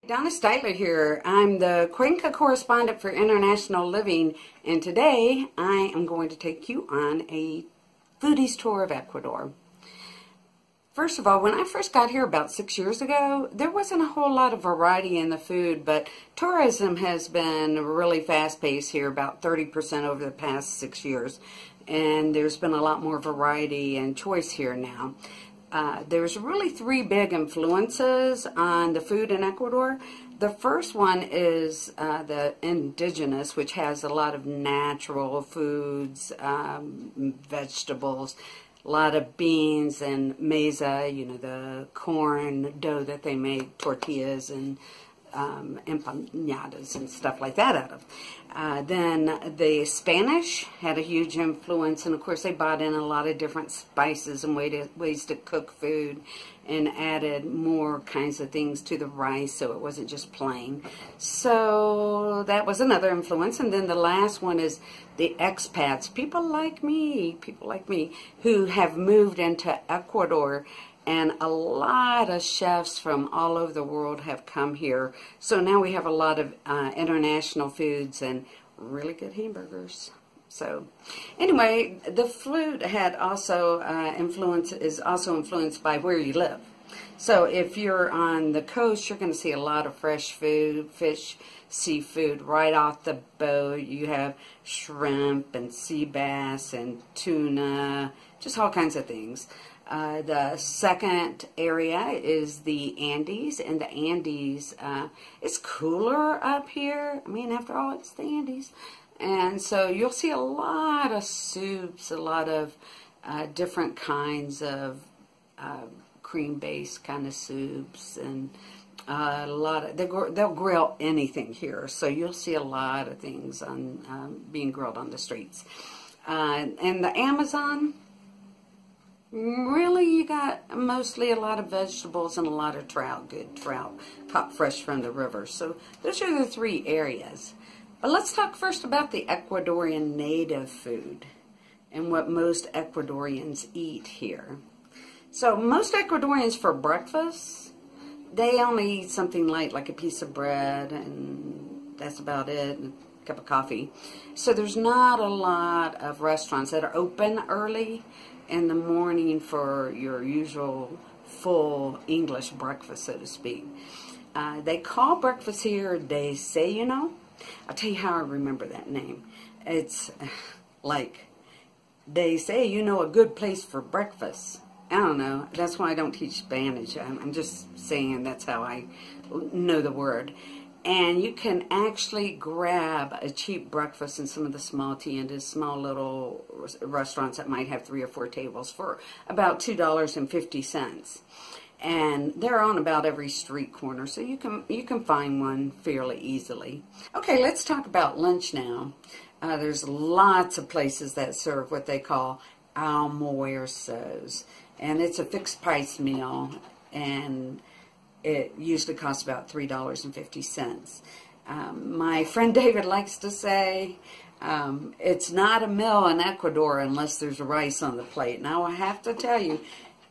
Donna Stiteler here. I'm the Cuenca correspondent for International Living, and today I am going to take you on a foodie's tour of Ecuador. First of all, when I first got here about 6 years ago, there wasn't a whole lot of variety in the food, but tourism has been really fast-paced here, about 30% over the past 6 years, and there's been a lot more variety and choice here now. There's really three big influences on the food in Ecuador. The first one is the indigenous, which has a lot of natural foods, vegetables, a lot of beans and meza, you know, the corn dough that they make tortillas and empanadas and stuff like that out of. Then the Spanish had a huge influence, and of course they brought in a lot of different spices and ways to cook food and added more kinds of things to the rice so it wasn't just plain. So that was another influence. And then the last one is the expats, people like me who have moved into Ecuador. And a lot of chefs from all over the world have come here. So now we have a lot of international foods and really good hamburgers. So anyway, the food had also is also influenced by where you live. So if you're on the coast, you're going to see a lot of fresh food, fish, seafood right off the boat. You have shrimp and sea bass and tuna, just all kinds of things. The second area is the Andes, and the Andes, it's cooler up here. I mean, after all, it's the Andes. And so you'll see a lot of soups, a lot of different kinds of cream-based kind of soups, and a lot of, they'll grill anything here. So you'll see a lot of things on being grilled on the streets. And the Amazon, really, you got mostly a lot of vegetables and a lot of trout, good trout, caught fresh from the river. So those are the three areas. But let's talk first about the Ecuadorian native food and what most Ecuadorians eat here. So most Ecuadorians for breakfast, they only eat something light like a piece of bread, and that's about it, and a cup of coffee. So there's not a lot of restaurants that are open early in the morning for your usual full English breakfast, so to speak. They call breakfast here desayuno. I'll tell you how I remember that name. It's like they say, you know, a good place for breakfast. I don't know. That's why I don't teach Spanish. I'm just saying that's how I know the word. And you can actually grab a cheap breakfast in some of the small tiendas, small little restaurants that might have 3 or 4 tables for about $2.50. And they're on about every street corner, so you can find one fairly easily. Okay, let's talk about lunch now. There's lots of places that serve what they call almuerzos, and it's a fixed price meal, and it usually costs about $3.50. My friend David likes to say, it's not a meal in Ecuador unless there's rice on the plate. Now, I have to tell you,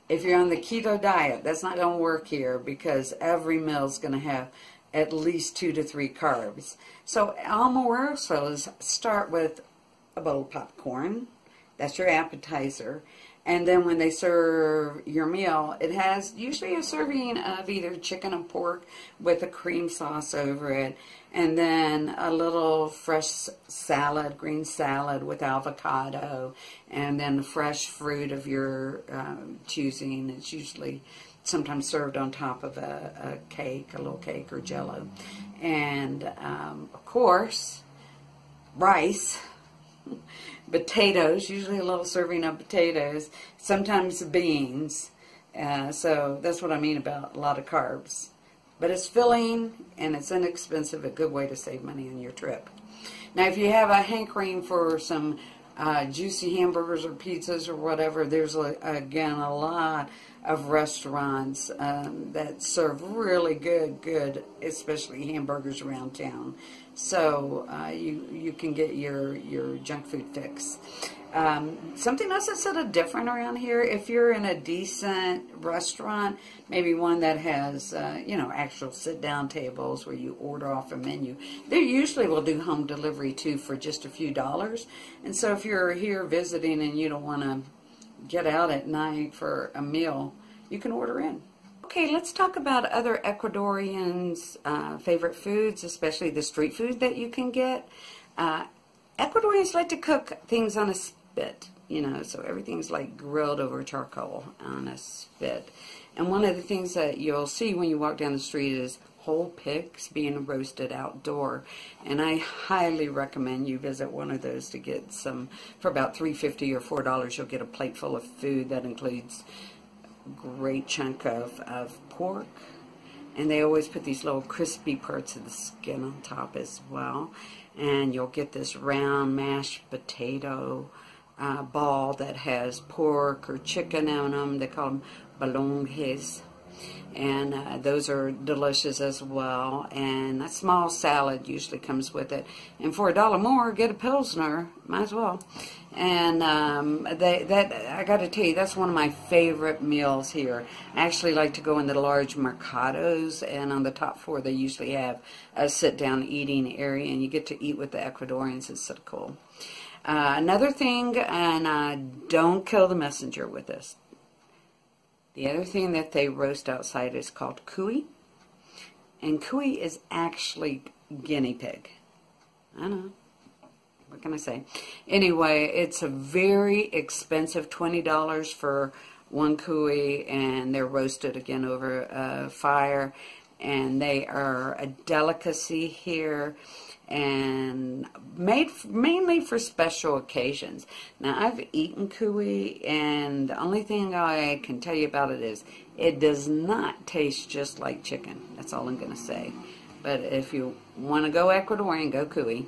if you're on the keto diet, that's not going to work here because every meal is going to have at least 2 to 3 carbs. So almuerzos start with a bowl of popcorn. That's your appetizer. And then when they serve your meal, it has usually a serving of either chicken and pork with a cream sauce over it, and then a little fresh salad, green salad with avocado, and then fresh fruit of your choosing. It's usually sometimes served on top of a cake, a little cake or jello. And, of course, rice. Potatoes, usually a little serving of potatoes, sometimes beans. So that's what I mean about a lot of carbs. But it's filling and it's inexpensive, a good way to save money on your trip. Now, if you have a hankering for some juicy hamburgers or pizzas or whatever, there's, again, a lot of restaurants that serve really good, especially hamburgers around town. So you can get your junk food fix. Something else that's sort of different around here, if you're in a decent restaurant, maybe one that has, you know, actual sit-down tables where you order off a menu, they usually will do home delivery too for just a few dollars. And so if you're here visiting and you don't want to get out at night for a meal, you can order in. Okay, let's talk about other Ecuadorians' favorite foods, especially the street food that you can get. Ecuadorians like to cook things on a spit, you know, so everything's like grilled over charcoal on a spit. And one of the things that you'll see when you walk down the street is whole pigs being roasted outdoor. And I highly recommend you visit one of those to get some. For about $3.50 or $4, you'll get a plate full of food that includes great chunk of pork, and they always put these little crispy parts of the skin on top as well. And you'll get this round mashed potato ball that has pork or chicken on them. They call them balonges, and those are delicious as well. And a small salad usually comes with it. And for $1 more, get a Pilsner, might as well. And I got to tell you, that's one of my favorite meals here. I actually like to go in the large mercados, and on the top floor they usually have a sit-down eating area, and you get to eat with the Ecuadorians. It's so cool. Another thing, and don't kill the messenger with this, the other thing that they roast outside is called cuy, and cuy is actually guinea pig. I know. What can I say? Anyway, it's a very expensive, $20 for one cuy, and they're roasted again over a fire, and they are a delicacy here and made mainly for special occasions. Now, I've eaten cuy, and the only thing I can tell you about it is it does not taste just like chicken. That's all I'm going to say. But if you want to go Ecuadorian, go cuy.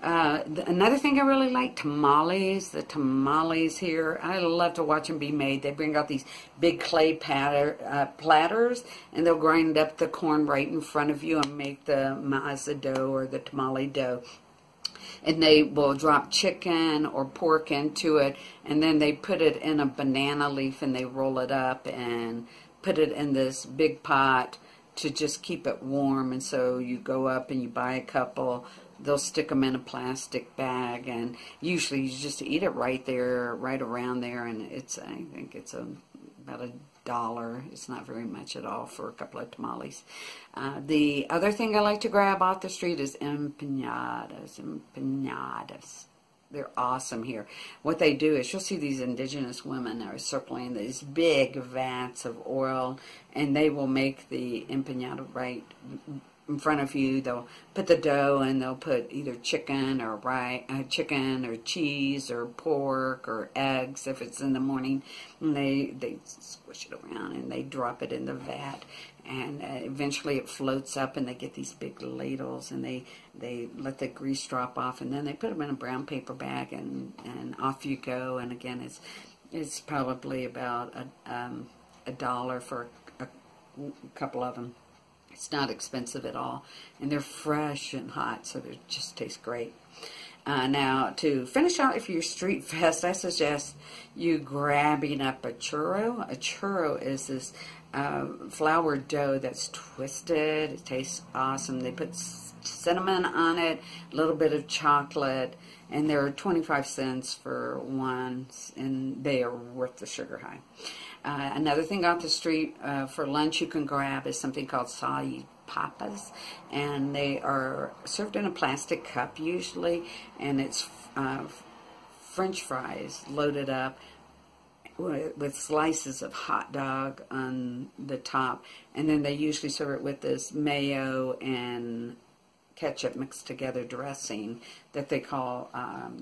Another thing I really like, tamales. The tamales here, I love to watch them be made. They bring out these big clay platters, and they'll grind up the corn right in front of you and make the masa dough or the tamale dough. And they will drop chicken or pork into it, and then they put it in a banana leaf and they roll it up and put it in this big pot to just keep it warm. And so you go up and you buy a couple. They'll stick them in a plastic bag, and usually you just eat it right there, right around there, and it's, I think it's about $1. It's not very much at all for a couple of tamales. The other thing I like to grab off the street is empanadas. Empanadas. They're awesome here. What they do is, you'll see these indigenous women that are circling these big vats of oil, and they will make the empanada right in front of you. They'll put the dough, and they'll put either chicken or chicken or cheese or pork or eggs if it's in the morning. And they squish it around and they drop it in the vat, and eventually it floats up, and they get these big ladles, and they let the grease drop off, and then they put them in a brown paper bag, and off you go. And again, it's probably about $1 for a couple of them. It's not expensive at all, and they're fresh and hot, so they just taste great. Now, to finish out your street fest, I suggest you grabbing up a churro. A churro is this flour dough that's twisted. It tastes awesome. They put cinnamon on it, a little bit of chocolate, and they're 25 cents for one, and they are worth the sugar high. Another thing off the street for lunch you can grab is something called salli papas, and they are served in a plastic cup usually, and it's French fries loaded up with slices of hot dog on the top, and then they usually serve it with this mayo and ketchup mixed together dressing that they call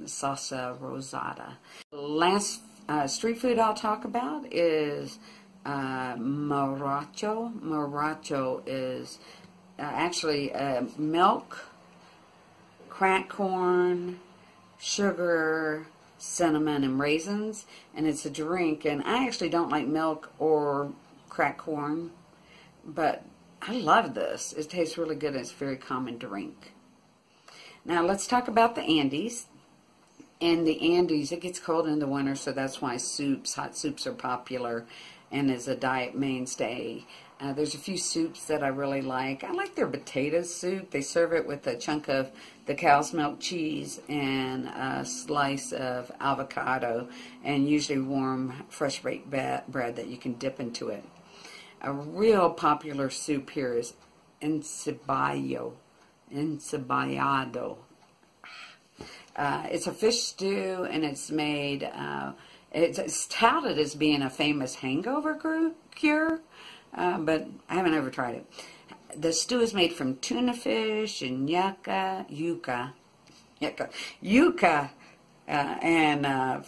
salsa rosada. Last street food I'll talk about is morocho. Morocho is actually milk, cracked corn, sugar, cinnamon, and raisins, and it's a drink. And I actually don't like milk or cracked corn, but I love this. It tastes really good. It's a very common drink. Now let's talk about the Andes. in the Andes, it gets cold in the winter, so that's why hot soups are popular and is a diet mainstay. There's a few soups that I really like. I like their potato soup. They serve it with a chunk of the cow's milk cheese and a slice of avocado, and usually warm fresh baked bread that you can dip into it. A real popular soup here is encebollado. It's a fish stew, and it's made, it's touted as being a famous hangover cure, but I haven't ever tried it. The stew is made from tuna fish and yuca, and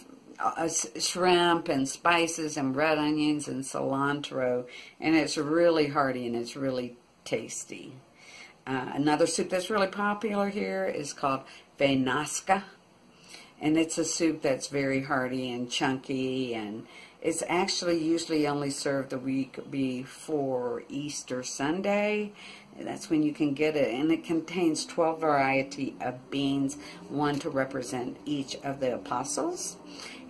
shrimp and spices and red onions and cilantro, and it's really hearty and it's really tasty. Another soup that's really popular here is called fanesca, and it's a soup that's very hearty and chunky, and it's actually usually only served the week before Easter Sunday. That's when you can get it, and it contains 12 variety of beans, one to represent each of the apostles,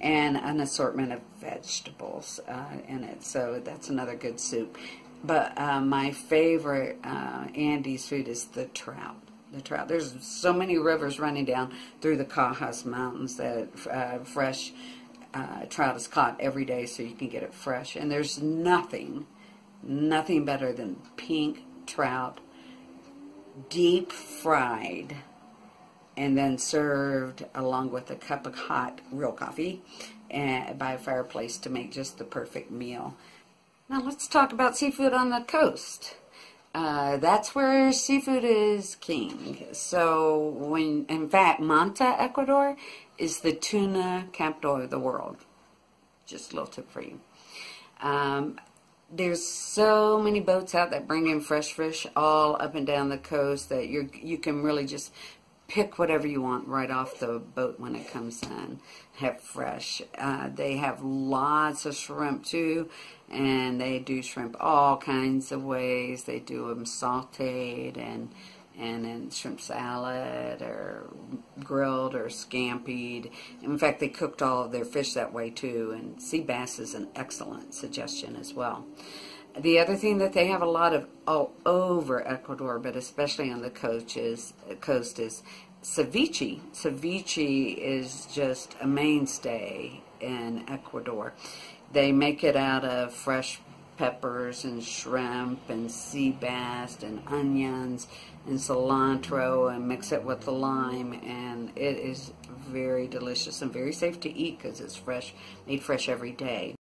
and an assortment of vegetables in it. So that's another good soup. But my favorite Andes food is the trout. The trout. There's so many rivers running down through the Cajas Mountains that fresh trout is caught every day, so you can get it fresh. And there's nothing better than pink trout, deep fried, and then served along with a cup of hot real coffee by a fireplace to make just the perfect meal. Now let's talk about seafood on the coast. That's where seafood is king. So in fact, Manta, Ecuador is the tuna capital of the world. Just a little tip for you. There's so many boats out that bring in fresh fish all up and down the coast that you can really just pick whatever you want right off the boat when it comes in. Have fresh. They have lots of shrimp too, and they do shrimp all kinds of ways. They do them sauteed and in shrimp salad or grilled or scampied. In fact, they cooked all of their fish that way too, and sea bass is an excellent suggestion as well. The other thing that they have a lot of all over Ecuador, but especially on the coast, is ceviche. Ceviche is just a mainstay in Ecuador. They make it out of fresh peppers and shrimp and sea bass and onions and cilantro, and mix it with the lime, and it is very delicious and very safe to eat because it's fresh, made fresh every day.